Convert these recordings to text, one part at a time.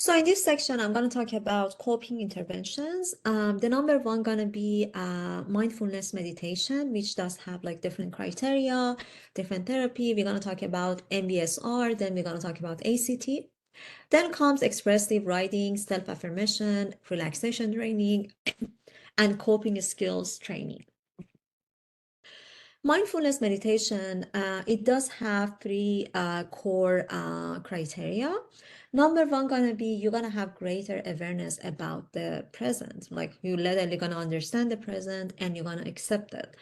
So in this section, I'm going to talk about coping interventions. The number one going to be mindfulness meditation, which does have like different criteria, different therapy. We're going to talk about MBSR, then we're going to talk about ACT. Then comes expressive writing, self-affirmation, relaxation training, and coping skills training. Mindfulness meditation, it does have three core criteria. Number one gonna be you're gonna have greater awareness about the present, like you literally gonna understand the present and you're gonna accept it.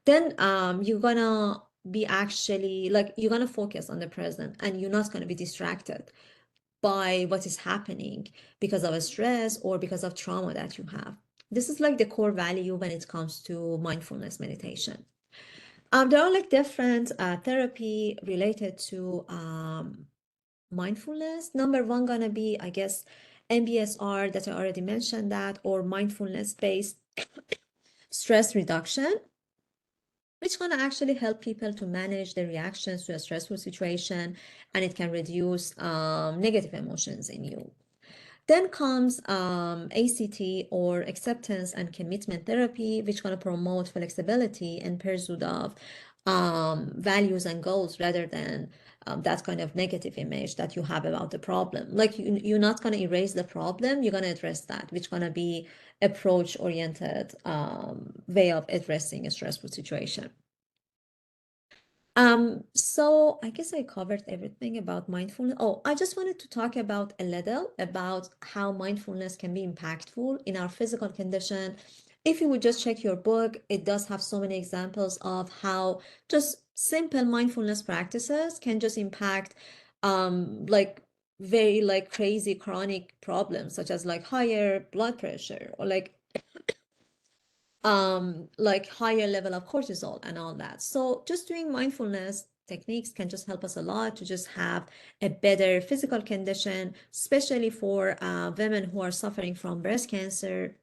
Then you're gonna be actually like you're gonna focus on the present and you're not gonna be distracted by what is happening because of a stress or because of trauma that you have. This is like the core value when it comes to mindfulness meditation. There are like different therapy related to mindfulness. Number one gonna be, I guess, MBSR that I already mentioned that, or mindfulness-based stress reduction, which gonna actually help people to manage their reactions to a stressful situation, and it can reduce negative emotions in you. Then comes ACT, or acceptance and commitment therapy, which going to promote flexibility and pursuit of values and goals rather than that kind of negative image that you have about the problem. Like you're not going to erase the problem, you're going to address that, which going to be approach-oriented way of addressing a stressful situation. So I guess I covered everything about mindfulness. Oh, I just wanted to talk about a little about how mindfulness can be impactful in our physical condition. If you would just check your book, it does have so many examples of how just simple mindfulness practices can just impact like very like crazy chronic problems such as like higher blood pressure or like higher level of cortisol and all that. So just doing mindfulness techniques can just help us a lot to just have a better physical condition, especially for women who are suffering from breast cancer.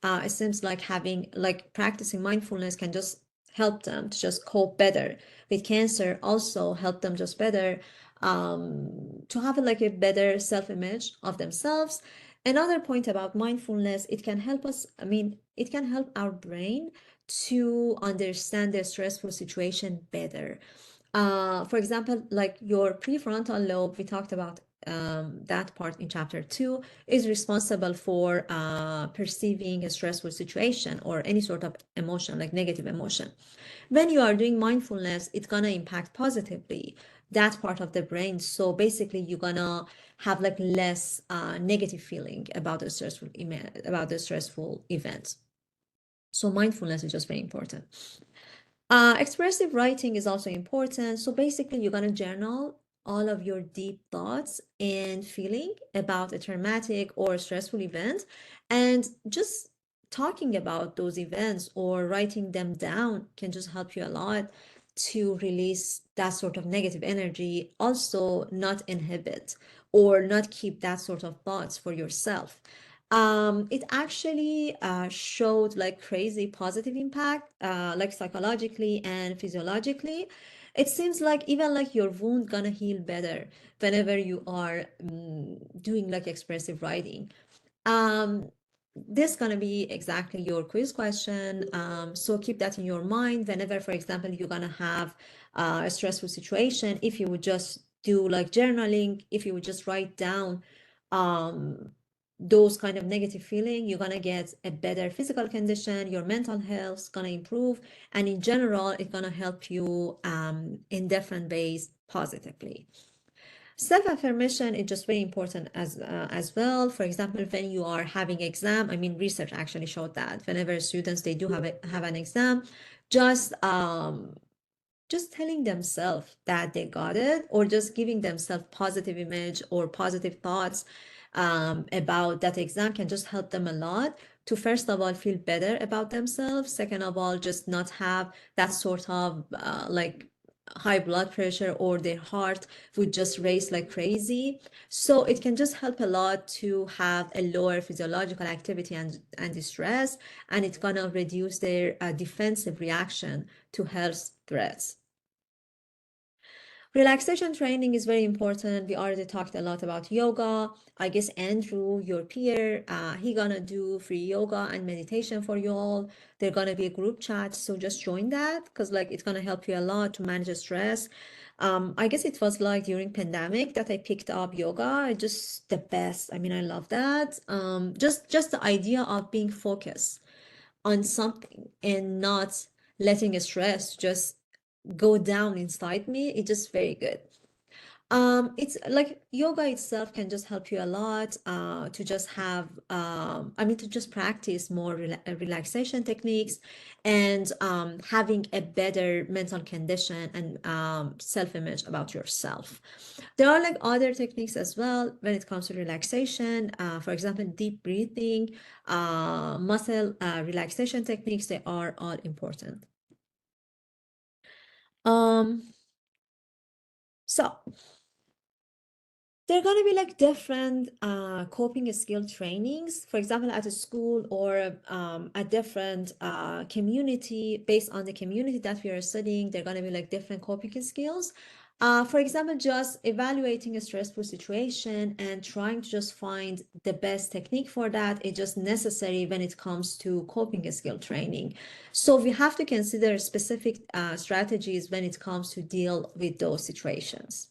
It seems like having like practicing mindfulness can just help them to just cope better with cancer, also help them just better to have like a better self-image of themselves. Another point about mindfulness, it can help us, it can help our brain to understand the stressful situation better. For example, like your prefrontal lobe, we talked about that part in chapter 2, is responsible for perceiving a stressful situation or any sort of emotion, like negative emotion. When you are doing mindfulness, it's gonna impact positively that part of the brain. So basically, you're gonna have like less negative feeling about the stressful event. So mindfulness is just very important. Expressive writing is also important. So basically, you're gonna journal all of your deep thoughts and feeling about a traumatic or stressful event, and just talking about those events or writing them down can just help you a lot to release that sort of negative energy, also not inhibit or not keep that sort of thoughts for yourself. It actually showed like crazy positive impact, like psychologically and physiologically. It seems like even like your wound gonna heal better whenever you are doing like expressive writing. Um, this gonna be exactly your quiz question. So keep that in your mind whenever, for example, you're gonna have a stressful situation. If you would just do like journaling, if you would just write down um, those kind of negative feeling, you're gonna get a better physical condition, your mental health is gonna improve, and in general, it's gonna help you in different ways positively. Self-affirmation is just very important as well. For example, when you are having exam, research actually showed that whenever students they do have an exam, just telling themselves that they got it, or just giving themselves positive image or positive thoughts about that exam can just help them a lot to, first of all, feel better about themselves. Second of all, just not have that sort of like high blood pressure, or their heart would just race like crazy. So it can just help a lot to have a lower physiological activity and stress, and it's gonna reduce their defensive reaction to health threats. Relaxation training is very important. We already talked a lot about yoga. I guess Andrew, your peer, he gonna do free yoga and meditation for you all. They're gonna be a group chat, so just join that because like it's gonna help you a lot to manage stress. I guess it was like during pandemic that I picked up yoga. Just the best. I mean, I love that. Just the idea of being focused on something and not letting stress just go down inside me, it's just very good. It's like yoga itself can just help you a lot to just have, I mean, to just practice more relaxation techniques and having a better mental condition and self-image about yourself. There are like other techniques as well when it comes to relaxation. For example, deep breathing, muscle relaxation techniques, they are all important. Um, so there are going to be like different coping skill trainings, for example, at a school or a different community. Based on the community that we are studying, there are going to be like different coping skills. For example, just evaluating a stressful situation and trying to just find the best technique for that is just necessary when it comes to coping skill training. So we have to consider specific strategies when it comes to deal with those situations.